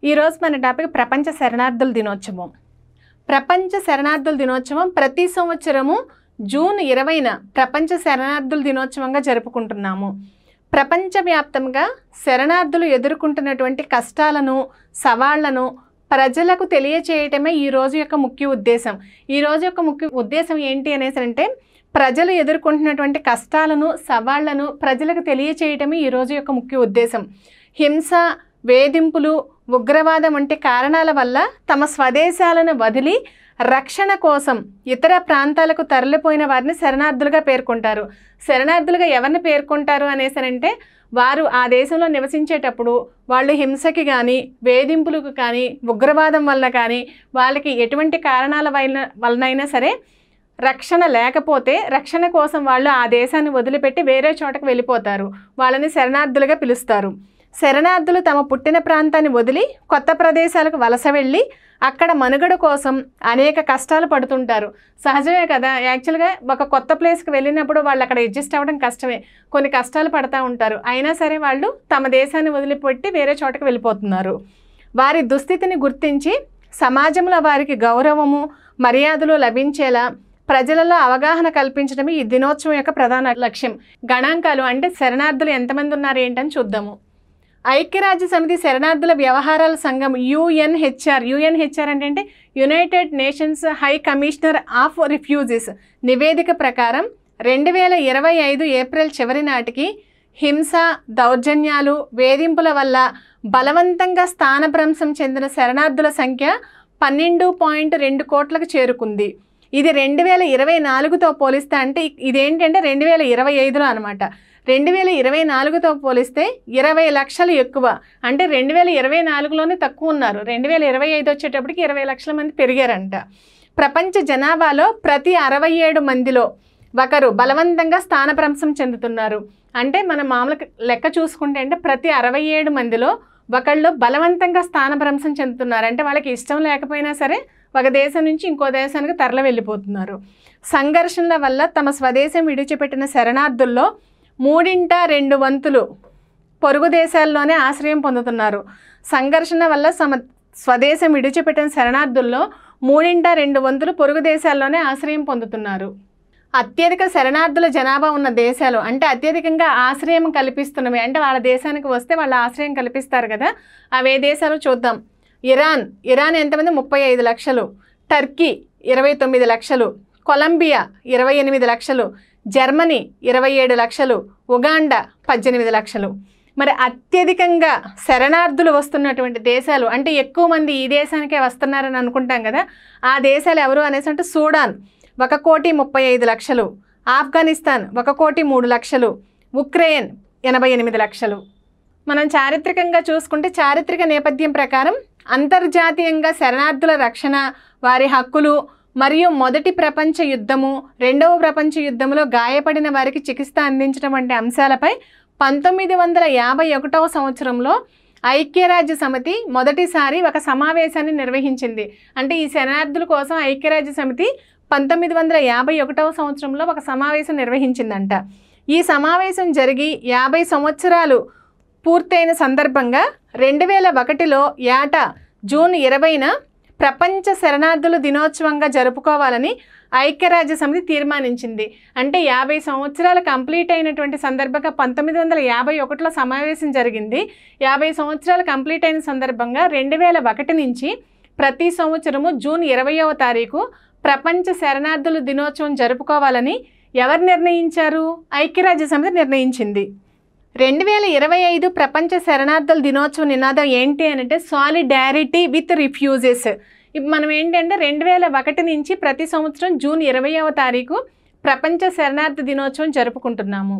ఈరోజు మన టాపిక్ ప్రపంచ శరణార్థుల దినోత్సవం. ప్రపంచ శరణార్థుల దినోత్సవం ప్రతి సంవత్సరము జూన్ 20న ప్రపంచ శరణార్థుల దినోత్సవంగా జరుపుకుంటున్నాము. ప్రపంచవ్యాప్తంగా శరణార్థులు ఎదుర్కొంటున్నటువంటి కష్టాలను, సవాళ్లను ప్రజలకు తెలియచేయటమే ఈ రోజు యొక్క ముఖ్య ఉద్దేశం. ఈ రోజు యొక్క ముఖ్య ఉద్దేశం ఏంటి అనేసి అంటే, ప్రజలు ఎదుర్కొంటున్నటువంటి కష్టాలను, సవాళ్లను ప్రజలకు తెలియచేయటమే ఈ రోజు యొక్క ముఖ్య ఉద్దేశం. హింస, వేధింపులు, ఉగ్రవాదం వంటి కారణాల వల్ల తమ స్వదేశాలను వదిలి రక్షణ కోసం ఇతర ప్రాంతాలకు తరలిపోయిన వారిని శరణార్థులుగా పేర్కొంటారు. శరణార్థులుగా ఎవరిని పేర్కొంటారు అనేసనంటే, వారు ఆ దేశంలో నివసించేటప్పుడు వాళ్ళు హింసకి కానీ, వేధింపులకు కానీ, ఉగ్రవాదం వల్ల కానీ, వాళ్ళకి ఎటువంటి కారణాల వలనైనా సరే రక్షణ లేకపోతే రక్షణ కోసం వాళ్ళు ఆ దేశాన్ని వదిలిపెట్టి వేరే చోటకు వెళ్ళిపోతారు. వాళ్ళని శరణార్థులుగా పిలుస్తారు. శరణార్థులు తమ పుట్టిన ప్రాంతాన్ని వదిలి కొత్త ప్రదేశాలకు వలస వెళ్ళి అక్కడ మనుగడ కోసం అనేక కష్టాలు పడుతుంటారు. సహజమే కదా. యాక్చువల్గా ఒక కొత్త ప్లేస్కి వెళ్ళినప్పుడు వాళ్ళు అక్కడ అడ్జస్ట్ అవ్వడం కష్టమే, కొన్ని కష్టాలు పడుతూ ఉంటారు. అయినా సరే వాళ్ళు తమ దేశాన్ని వదిలిపెట్టి వేరే చోటకు వెళ్ళిపోతున్నారు. వారి దుస్థితిని గుర్తించి సమాజంలో వారికి గౌరవము, మర్యాదలు లభించేలా ప్రజలలో అవగాహన కల్పించడమే ఈ దినోత్సవం యొక్క ప్రధాన లక్ష్యం. గణాంకాలు అంటే శరణార్థులు ఎంతమంది ఉన్నారు ఏంటని చూద్దాము. ఐక్యరాజ్య సమితి శరణార్థుల వ్యవహారాల సంఘం యుఎన్హెచ్ఆర్ అంటే United nations high commissioner of refugees నివేదిక ప్రకారం 2025 ఏప్రిల్ చివరి నాటికి హింస, దౌర్జన్యాలు, వేధింపుల వల్ల బలవంతంగా స్థానభ్రంశం చెందిన శరణార్థుల సంఖ్య 12.2 కోట్లకు చేరుకుంది. ఇది 2024తో పోలిస్తే, అంటే ఇదేంటంటే 2025లో అనమాట. 2024తో పోలిస్తే 20 లక్షలు ఎక్కువ. అంటే 2024లోనే తక్కువ ఉన్నారు. 2025 వచ్చేటప్పటికి 20 లక్షల మంది పెరిగారంట. ప్రపంచ జనాభాలో ప్రతి 67 మందిలో ఒకరు బలవంతంగా స్థానభ్రంశం చెందుతున్నారు. అంటే మనం మామూలుగా లెక్క చూసుకుంటే అంటే ప్రతి 67 మందిలో ఒకళ్ళు బలవంతంగా స్థానభ్రంశం చెందుతున్నారు. అంటే వాళ్ళకి ఇష్టం లేకపోయినా సరే ఒక దేశం నుంచి ఇంకో దేశానికి తరలి వెళ్ళిపోతున్నారు. సంఘర్షణల వల్ల తమ స్వదేశం విడిచిపెట్టిన శరణార్థుల్లో 3/2 వంతులు పొరుగు దేశాల్లోనే ఆశ్రయం పొందుతున్నారు. సంఘర్షణ వల్ల స్వదేశం విడిచిపెట్టిన శరణార్థుల్లో 3/2 వంతులు పొరుగు దేశాల్లోనే ఆశ్రయం పొందుతున్నారు. అత్యధిక శరణార్థుల జనాభా ఉన్న దేశాలు, అంటే అత్యధికంగా ఆశ్రయం కల్పిస్తున్నవి, అంటే వాళ్ళ దేశానికి వస్తే వాళ్ళ ఆశ్రయం కల్పిస్తారు కదా, అవే దేశాలు చూద్దాం. ఇరాన్ ఎంతమంది? 35 లక్షలు. టర్కీ 29 లక్షలు. కొలంబియా 28 లక్షలు. జర్మనీ 27 లక్షలు. ఉగాండా 18 లక్షలు. మరి అత్యధికంగా శరణార్థులు వస్తున్నటువంటి దేశాలు, అంటే ఎక్కువ మంది ఈ దేశానికే వస్తున్నారని అనుకుంటాం కదా, ఆ దేశాలు ఎవరు అనేసి అంటే సూడాన్ 1,35 లక్షలు. ఆఫ్ఘనిస్తాన్ 1,03 లక్షలు. ఉక్రెయిన్ 88 లక్షలు. మనం చారిత్రకంగా చూసుకుంటే చారిత్రక నేపథ్యం ప్రకారం అంతర్జాతీయంగా శరణార్థుల రక్షణ, వారి హక్కులు మరియు మొదటి ప్రపంచ యుద్ధము, రెండవ ప్రపంచ యుద్ధంలో గాయపడిన వారికి చికిత్స అందించడం వంటి అంశాలపై 1951వ సంవత్సరంలో ఐక్యరాజ్య సమితి మొదటిసారి ఒక సమావేశాన్ని నిర్వహించింది. అంటే ఈ శరణార్థుల కోసం ఐక్యరాజ్య సమితి 1951వ సంవత్సరంలో ఒక సమావేశం నిర్వహించిందంట. ఈ సమావేశం జరిగి 50 సంవత్సరాలు పూర్తయిన సందర్భంగా 2001లో ఏటా జూన్ 20న ప్రపంచ శరణార్థుల దినోత్సవంగా జరుపుకోవాలని ఐక్యరాజ్య సమితి తీర్మానించింది. అంటే 50 సంవత్సరాలు కంప్లీట్ అయినటువంటి సందర్భంగా 1951లో సమావేశం జరిగింది. 50 సంవత్సరాలు కంప్లీట్ అయిన సందర్భంగా 2001 నుంచి ప్రతి సంవత్సరము జూన్ 20వ తారీఖు ప్రపంచ శరణార్థుల దినోత్సవం జరుపుకోవాలని ఎవరు నిర్ణయించారు? ఐక్యరాజ్య సమితి నిర్ణయించింది. 2025 ప్రపంచ శరణార్థుల దినోత్సవం నినాదం ఏంటి అంటే సాలిడారిటీ విత్ రిఫ్యూజెస్. ఇప్పుడు మనం ఏంటంటే 2001 నుంచి ప్రతి సంవత్సరం జూన్ 20వ తారీఖు ప్రపంచ శరణార్థి దినోత్సవం జరుపుకుంటున్నాము.